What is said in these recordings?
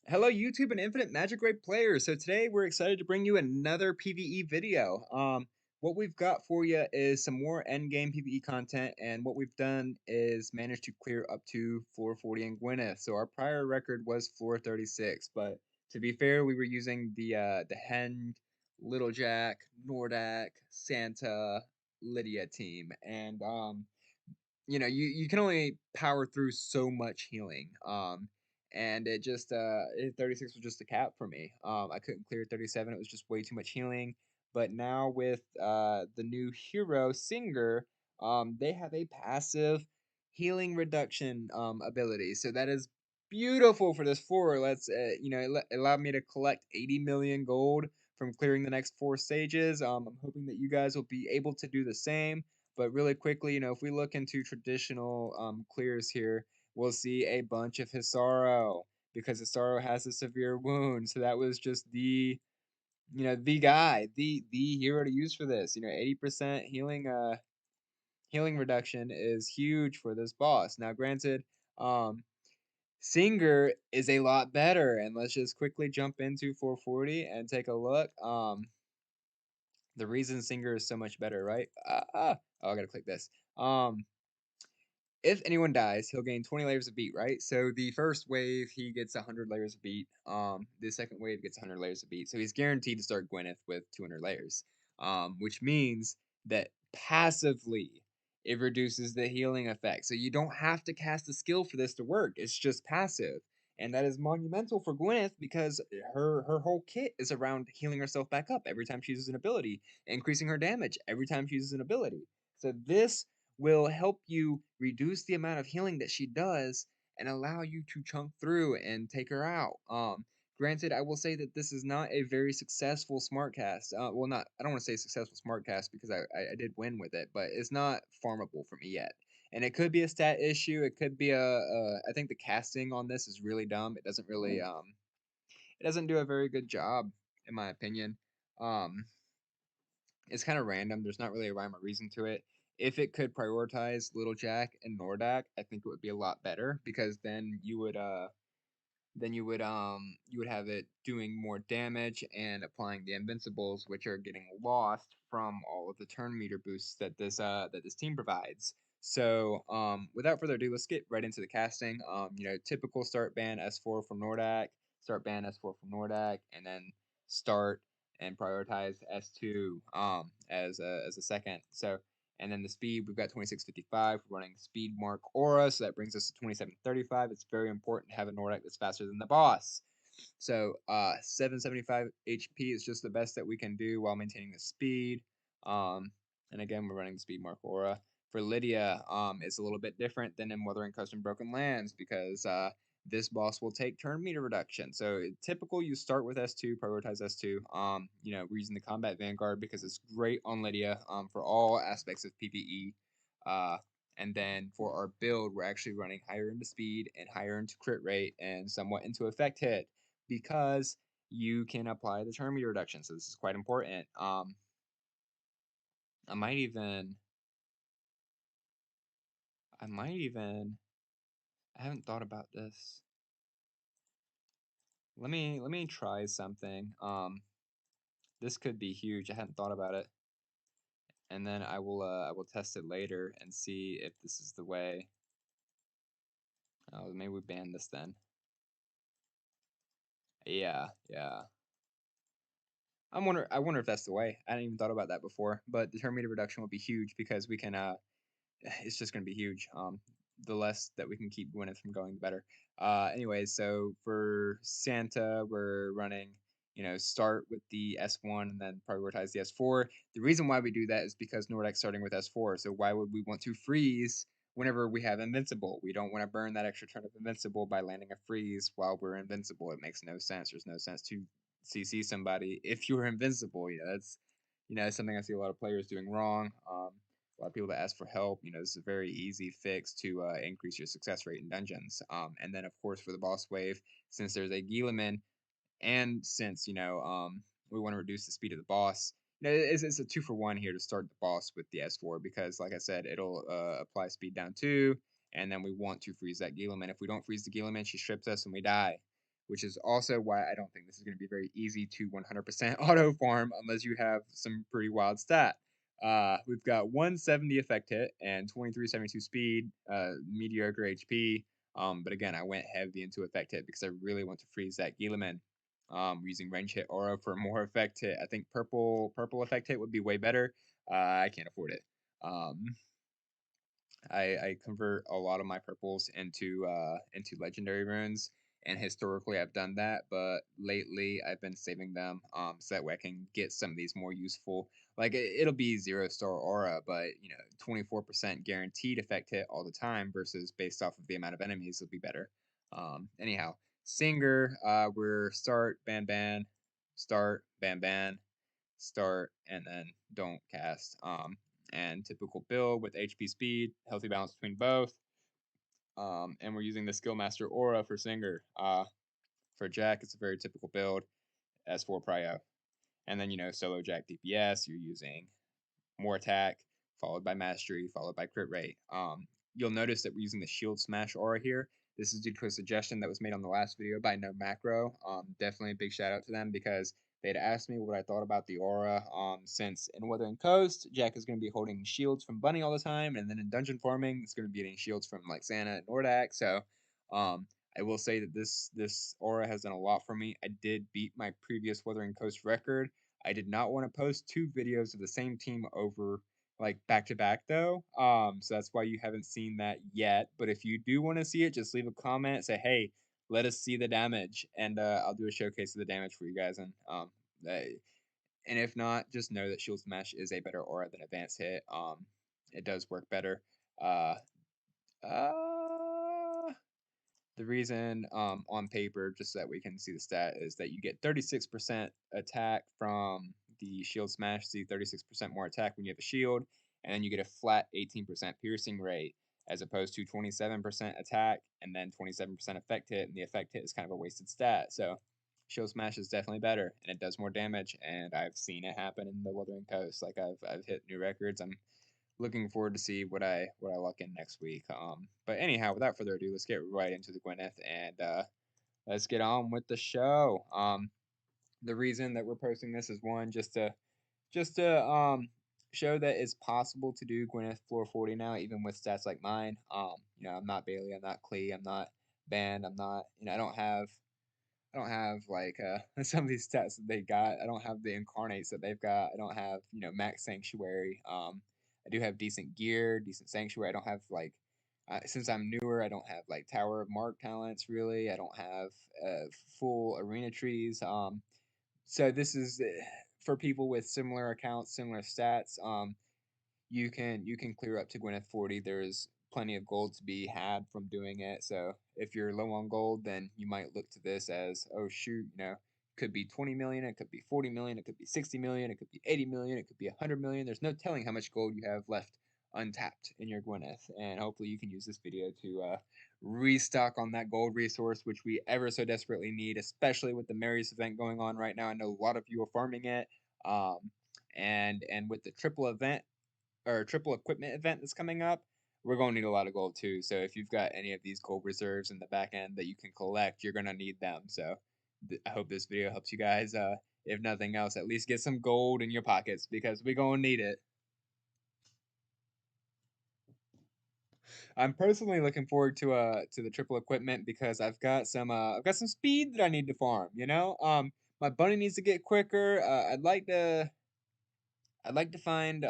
Hello, YouTube and Infinite Magic Grade players. So today we're excited to bring you another PvE video. What we've got for you is some more endgame PvE content, and what we've done is managed to clear up to floor 40 in Gwyneth. So our prior record was floor 36, but to be fair, we were using the Hen, Little Jack, Nordak, Santa, Lydia team, and you can only power through so much healing. And 36 was just a cap for me. I couldn't clear 37. It was just way too much healing. But now with the new hero Singer, they have a passive healing reduction ability. So that is beautiful for this floor. It allowed me to collect 80 million gold from clearing the next 4 stages. I'm hoping that you guys will be able to do the same. But really quickly, if we look into traditional clears here, we'll see a bunch of Hisaro because Hisaro has a severe wound. So that was just the guy, the hero to use for this. 80% healing reduction is huge for this boss. Now, granted, um, Singer is a lot better, and let's just quickly jump into 440 and take a look. The reason Singer is so much better, right? Oh, I gotta click this. If anyone dies, he'll gain 20 layers of beat, right? So the first wave, he gets 100 layers of beat. The second wave gets 100 layers of beat. So he's guaranteed to start Gwyneth with 200 layers, which means that passively it reduces the healing effect. So you don't have to cast a skill for this to work. It's just passive. And that is monumental for Gwyneth because her whole kit is around healing herself back up every time she uses an ability, increasing her damage every time she uses an ability. So this will help you reduce the amount of healing that she does and allow you to chunk through and take her out. Granted, I will say that this is not a very successful smart cast. Well, not I don't want to say successful smart cast because I did win with it, but it's not farmable for me yet. And it could be a stat issue. It could be I think the casting on this is really dumb. It doesn't do a very good job in my opinion. Um, it's kind of random. There's not really a rhyme or reason to it. If it could prioritize Little Jack and Nordak, I think it would be a lot better because then you would have it doing more damage and applying the invincibles, which are getting lost from all of the turn meter boosts that this team provides. So without further ado, let's get right into the casting. Typical start ban S4 from Nordak, start ban S4 from Nordak, and then start and prioritize S2 as a second. So and then the speed, we've got 2655. We're running speed mark aura, so that brings us to 2735. It's very important to have a Nordic that's faster than the boss. So 775 HP is just the best that we can do while maintaining the speed. And again, we're running the speed mark aura. For Lydia, it's a little bit different than in Wuthering Coast and Broken Lands because this boss will take turn meter reduction. So typical, you start with S2, prioritize S2. We're using the Combat Vanguard because it's great on Lydia for all aspects of PvE. Uh, and then for our build, we're actually running higher into speed and higher into crit rate and somewhat into effect hit because you can apply the turn meter reduction. So this is quite important. I might even, I might even, I haven't thought about this. Let me try something. This could be huge. I hadn't thought about it, and then I will test it later and see if this is the way. Oh, maybe we ban this then. Yeah, yeah. I wonder if that's the way. I hadn't even thought about that before. But the turn meter reduction will be huge because we can it's just gonna be huge. The less that we can keep Gwyneth from going, the better. Anyways, so for Santa, we're running, start with the S1 and then prioritize the S4. The reason why we do that is because Nordic's starting with S4. So why would we want to freeze whenever we have Invincible? We don't want to burn that extra turn of Invincible by landing a freeze while we're Invincible. It makes no sense. There's no sense to CC somebody if you're Invincible. That's something I see a lot of players doing wrong. A lot of people that ask for help. This is a very easy fix to increase your success rate in dungeons. And then, of course, for the boss wave, since there's a Gilaman, and since we want to reduce the speed of the boss, it's a 2-for-1 here to start the boss with the S4 because, like I said, it'll apply speed down 2, and then we want to freeze that Gilaman. If we don't freeze the Gilaman, she strips us and we die. which is also why I don't think this is going to be very easy to 100% auto farm unless you have some pretty wild stat. We've got 170 effect hit and 2372 speed, mediocre HP. But again, I went heavy into effect hit because I really want to freeze that Gilaman. We're using range hit aura for more effect hit. I think purple effect hit would be way better. I can't afford it. Um, I convert a lot of my purples into legendary runes, and historically I've done that, but lately I've been saving them so that way I can get some of these more useful. Like it'll be 0-star aura, but 24% guaranteed effect hit all the time versus based off of the amount of enemies will be better. Anyhow, Singer, we're start ban, start ban, start, and then don't cast. And typical build with HP speed, healthy balance between both. And we're using the Skillmaster Aura for Singer. For Jack, it's a very typical build, S4 Prio. And then, solo Jack DPS, you're using more attack, followed by mastery, followed by crit rate. You'll notice that we're using the shield smash aura here. This is due to a suggestion that was made on the last video by No Macro. Definitely a big shout out to them because they had asked me what I thought about the aura. Since in Wuthering Coast, Jack is going to be holding shields from Bunny all the time, and then in dungeon farming, it's going to be getting shields from like Santa and Nordak. So, I will say that this aura has done a lot for me. I did beat my previous Wuthering Coast record. I did not want to post two videos of the same team over like back to back though. So that's why you haven't seen that yet. But if you do want to see it, just leave a comment. Say, hey, let us see the damage, and I'll do a showcase of the damage for you guys. And if not, just know that Shield Smash is a better aura than Advanced Hit. It does work better. Uh, uh, the reason on paper, just so that we can see the stat, is that you get 36% attack from the shield smash, so 36% more attack when you have a shield, and then you get a flat 18% piercing rate, as opposed to 27% attack and then 27% effect hit, and the effect hit is kind of a wasted stat. So shield smash is definitely better, and it does more damage, and I've seen it happen in the Wuthering Coast. Like I've hit new records. I'm looking forward to see what I luck in next week. But anyhow, without further ado, let's get right into the Gwyneth and let's get on with the show. The reason that we're posting this is one just to show that it's possible to do Gwyneth floor 40 now, even with stats like mine. I'm not Bailey, I'm not Klee, I'm not Band, I'm not I don't have like some of these stats that they got. I don't have the incarnates that they've got. I don't have max sanctuary. I do have decent gear, decent sanctuary. I don't have like since I'm newer, I don't have like Tower of Mark talents really. I don't have full arena trees. So this is for people with similar accounts, similar stats. You can clear up to Gwyneth 40. There's plenty of gold to be had from doing it. So if you're low on gold, then you might look to this as, oh shoot, could be 20 million, it could be 40 million, it could be 60 million, it could be 80 million, it could be 100 million. There's no telling how much gold you have left untapped in your Gwyneth. And hopefully you can use this video to restock on that gold resource, which we ever so desperately need, especially with the Mary's event going on right now. I know a lot of you are farming it. Um, and with the triple event or triple equipment event that's coming up, we're going to need a lot of gold too. So if you've got any of these gold reserves in the back end that you can collect, you're going to need them. So I hope this video helps you guys. If nothing else, at least get some gold in your pockets because we're going to need it. I'm personally looking forward to the triple equipment because I've got some speed that I need to farm. My bunny needs to get quicker. I'd like to find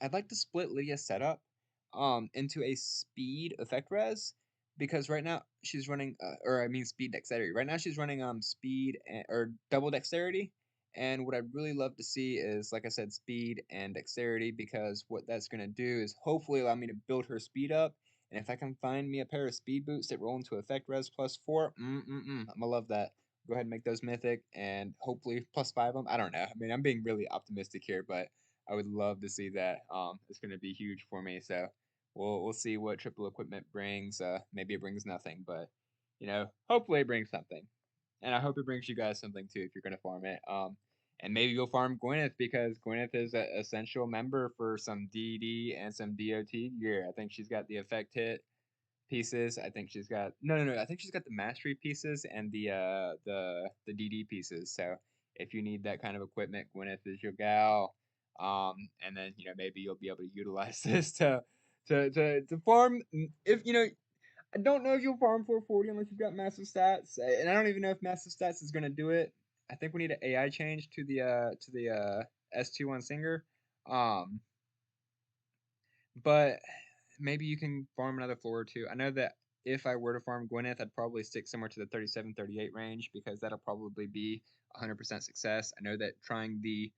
I'd like to split Leah's setup into a speed effect res because right now she's running or I mean speed dexterity. Right now she's running speed or double dexterity, and what I'd really love to see is, like I said, speed and dexterity, because what that's going to do is hopefully allow me to build her speed up. And if I can find me a pair of speed boots that roll into effect res +4, I'm gonna love that. Go ahead and make those mythic and hopefully +5 them. I don't know. I mean, I'm being really optimistic here, but I would love to see that. It's going to be huge for me. So we'll see what triple equipment brings. Maybe it brings nothing, but hopefully it brings something. And I hope it brings you guys something too if you're going to farm it. And maybe you'll farm Gwyneth because Gwyneth is an essential member for some DD and some DOT gear. I think she's got the effect hit pieces. I think she's got no. I think she's got the mastery pieces and the DD pieces. So if you need that kind of equipment, Gwyneth is your gal. And then maybe you'll be able to utilize this to farm. If I don't know if you'll farm 440 unless you've got massive stats, and I don't even know if massive stats is gonna do it. I think we need an AI change to the S2 on Singer. Um, but maybe you can farm another floor or two. I know that if I were to farm Gwyneth, I'd probably stick somewhere to the 37-38 range because that'll probably be 100% success. I know that trying the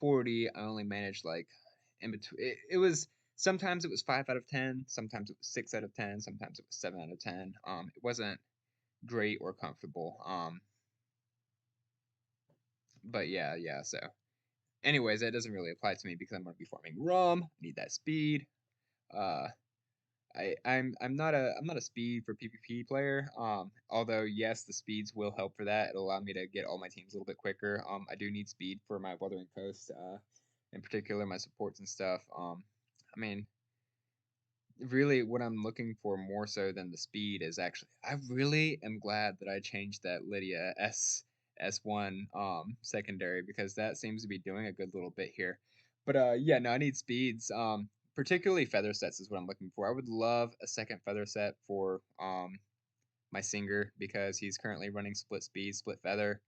40, I only managed like in between. It was sometimes it was 5 out of 10, sometimes it was 6 out of 10, sometimes it was 7 out of 10. It wasn't great or comfortable. But yeah. So, anyways, that doesn't really apply to me because I'm going to be farming rum. I need that speed. Uh, I'm not a speed for PvP player. Although yes, the speeds will help for that. It'll allow me to get all my teams a little bit quicker. I do need speed for my Wuthering Coast, in particular my supports and stuff. I mean, really, what I'm looking for more so than the speed is actually, I really am glad that I changed that Lydia S1 secondary because that seems to be doing a good little bit here. But yeah, no, I need speeds. Particularly feather sets is what I'm looking for. I would love a second feather set for my Singer because he's currently running split speed, split feather.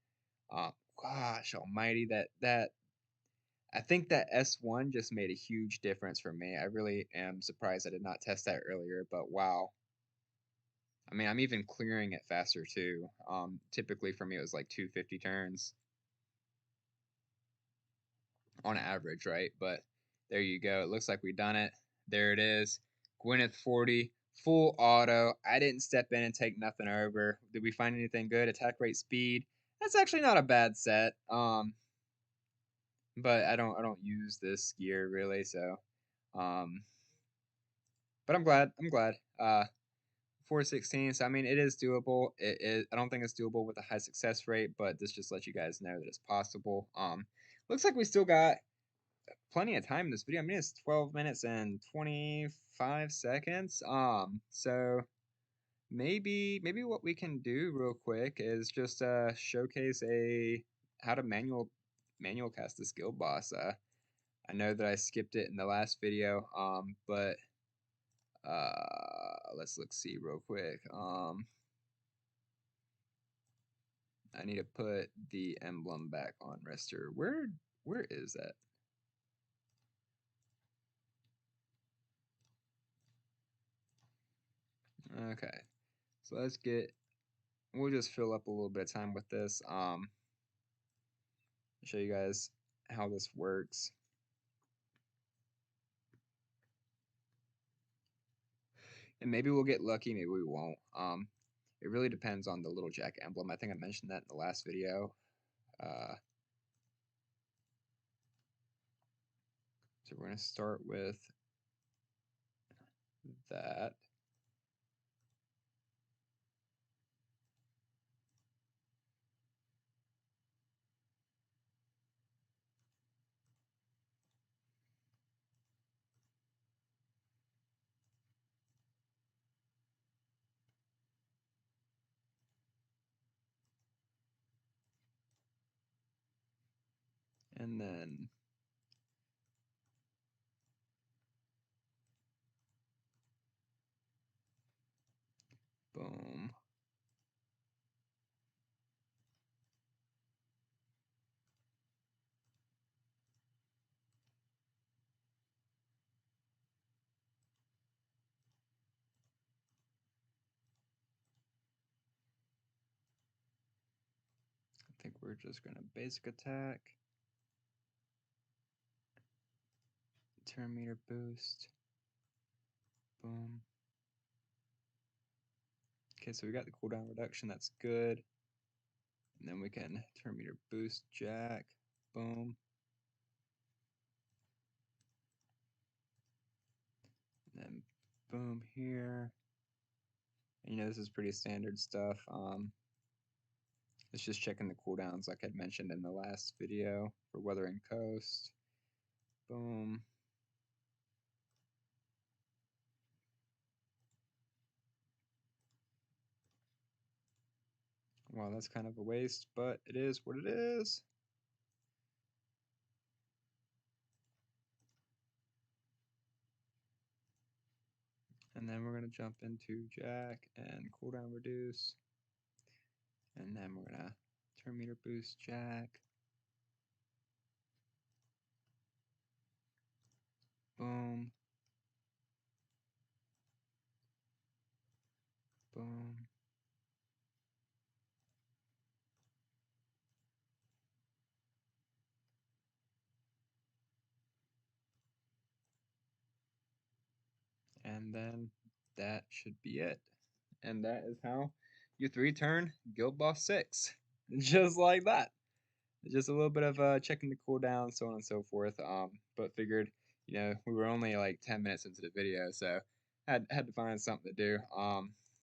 Gosh almighty, that I think that S1 just made a huge difference for me. I really am surprised I did not test that earlier, but wow. I mean, I'm even clearing it faster too. Typically for me it was like 250 turns on average, right? But there you go. It looks like we've done it. There it is. Gwyneth 40, full auto. I didn't step in and take nothing over. Did we find anything good? Attack rate, speed. That's actually not a bad set. But I don't use this gear really, so um but I'm glad. I'm glad. 416. So I mean, it is doable. It is. I don't think it's doable with a high success rate, but this just lets you guys know that it's possible. Looks like we still got plenty of time in this video. I mean, it's 12 minutes and 25 seconds. So maybe what we can do real quick is just showcase a how to manual cast the skill boss. I know that I skipped it in the last video. But let's see real quick. I need to put the emblem back on Rester. Where is that? Okay. So we'll just fill up a little bit of time with this. Show you guys how this works. And maybe we'll get lucky, maybe we won't. It really depends on the little jack emblem. I think I mentioned that in the last video. So we're gonna start with that. And then boom. I think we're just gonna basic attack. Turn meter boost. Boom. Okay, so we got the cooldown reduction, that's good. And then we can turn meter boost jack. Boom. And then boom here. And, this is pretty standard stuff. It's just checking the cooldowns like I'd mentioned in the last video for Wuthering Coast. Boom. Well, that's kind of a waste, but it is what it is. And then we're going to jump into Jack and cooldown reduce. And then we're going to turn meter boost Jack. Boom. Boom. And then that should be it. And that is how you 3-turn Guild Boss 6. Just like that. Just a little bit of checking the cooldown, so on and so forth. But figured, we were only like 10 minutes into the video, so had to find something to do.